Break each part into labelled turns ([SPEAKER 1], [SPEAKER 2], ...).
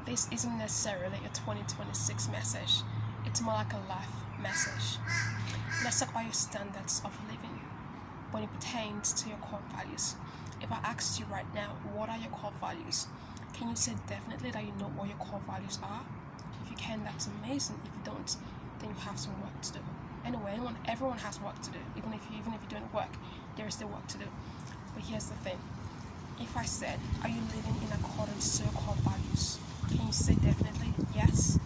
[SPEAKER 1] this isn't necessarily a 2026 message. It's more like a life message. Let's talk about your standards of living when it pertains to your core values. If I asked you right now, what are your core values? Can you say definitely that you know what your core values are? If you can, that's amazing. If you don't, then you have some work to do. Anyway, everyone has work to do. Even if you're doing work, there is still work to do. But here's the thing. If I said, are you living in accordance to your core values? Can you say definitely yes?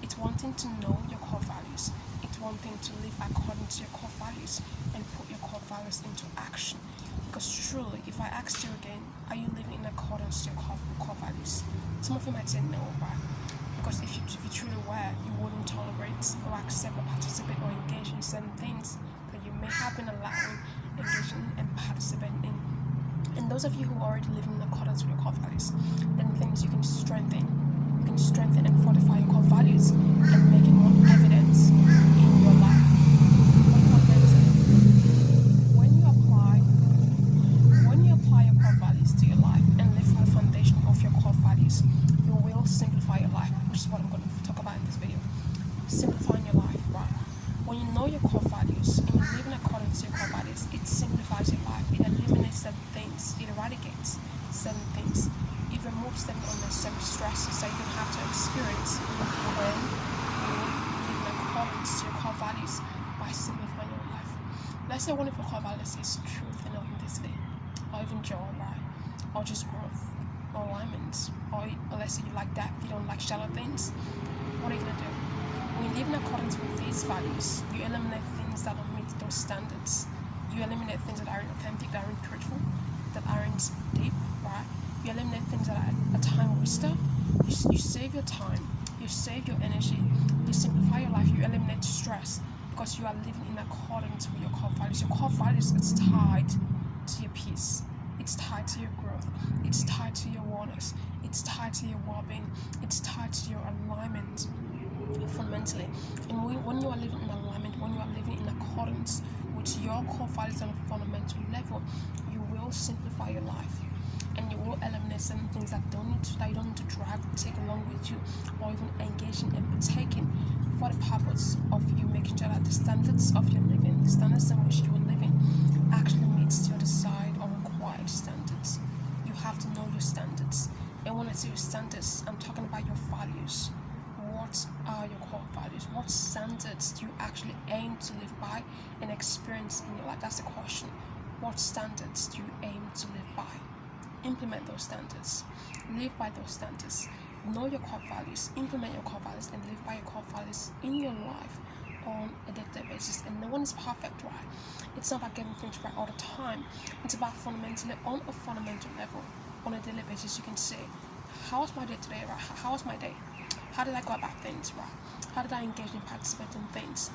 [SPEAKER 1] It's one thing to know your core values. It's one thing to live according to your core values and put your core values into action. Because truly, if I asked you again, are you living in accordance to your core values? Some of you might say no, right? Because if you truly were, you wouldn't tolerate or accept or participate or engage in certain things that you may have been allowing, engaging and participating in. And those of you who are already living in accordance with your core values, then things you can strengthen and fortify your core values and make it more evident in your life. When you apply your core values to your life and live from the foundation of your core values, you will simplify your life, which is what I'm going to talk about in this video. Simplifying your life, right? When you know your core values and you live in accordance to your core values, it simplifies your life. It eliminates certain things. It eradicates certain things. It removes certain unnecessary stresses that you don't have to experience when you live in accordance to your core values by simplifying your life. Let's say one of your core values is truth and authenticity, or even joy, right? Or just growth, or alignment, or let's say you like that, you don't like shallow things. What are you going to do? When you live in accordance with these values, you eliminate things that don't meet those standards. You eliminate things that aren't authentic, that aren't truthful, that aren't deep, right? You eliminate things that are a time waster. You save your time, you save your energy, you simplify your life, you eliminate stress because you are living in accordance with your core values. Your core values is tied to your peace. It's tied to your growth. It's tied to your wellness. It's tied to your well-being. It's tied to your alignment fundamentally. And when you are living in alignment, when you are living in accordance with your core values on a fundamental level, you will simplify your life. And you will eliminate certain things that you don't need to drag, take along with you, or even engage in and partake in for the purpose of you making sure that the standards of your living, the standards in which you are living, actually meets your desired or required standards. You have to know your standards. And when I say your standards, I'm talking about your values. What are your core values? What standards do you actually aim to live by and experience in your life? That's the question. What standards do you aim to live by? Implement those standards. Live by those standards. Know your core values. Implement your core values and live by your core values in your life on a day-to-day basis. And no one is perfect, right? It's not about getting things right all the time. It's about fundamentally, on a fundamental level, on a daily basis, you can say, how was my day today, right? How was my day? How did I go about things, right? How did I engage and participate in things?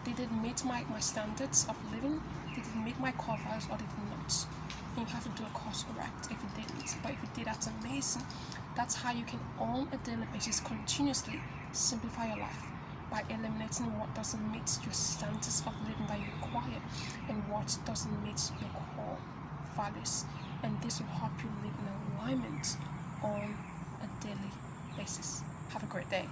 [SPEAKER 1] Did it meet my standards of living? Did it meet my core values or did it not? And you have to do a course correct if it didn't. But if it did, that's amazing. That's how you can, on a daily basis, continuously simplify your life by eliminating what doesn't meet your standards of living that you require and what doesn't meet your core values. And this will help you live in alignment on a daily basis. Have a great day.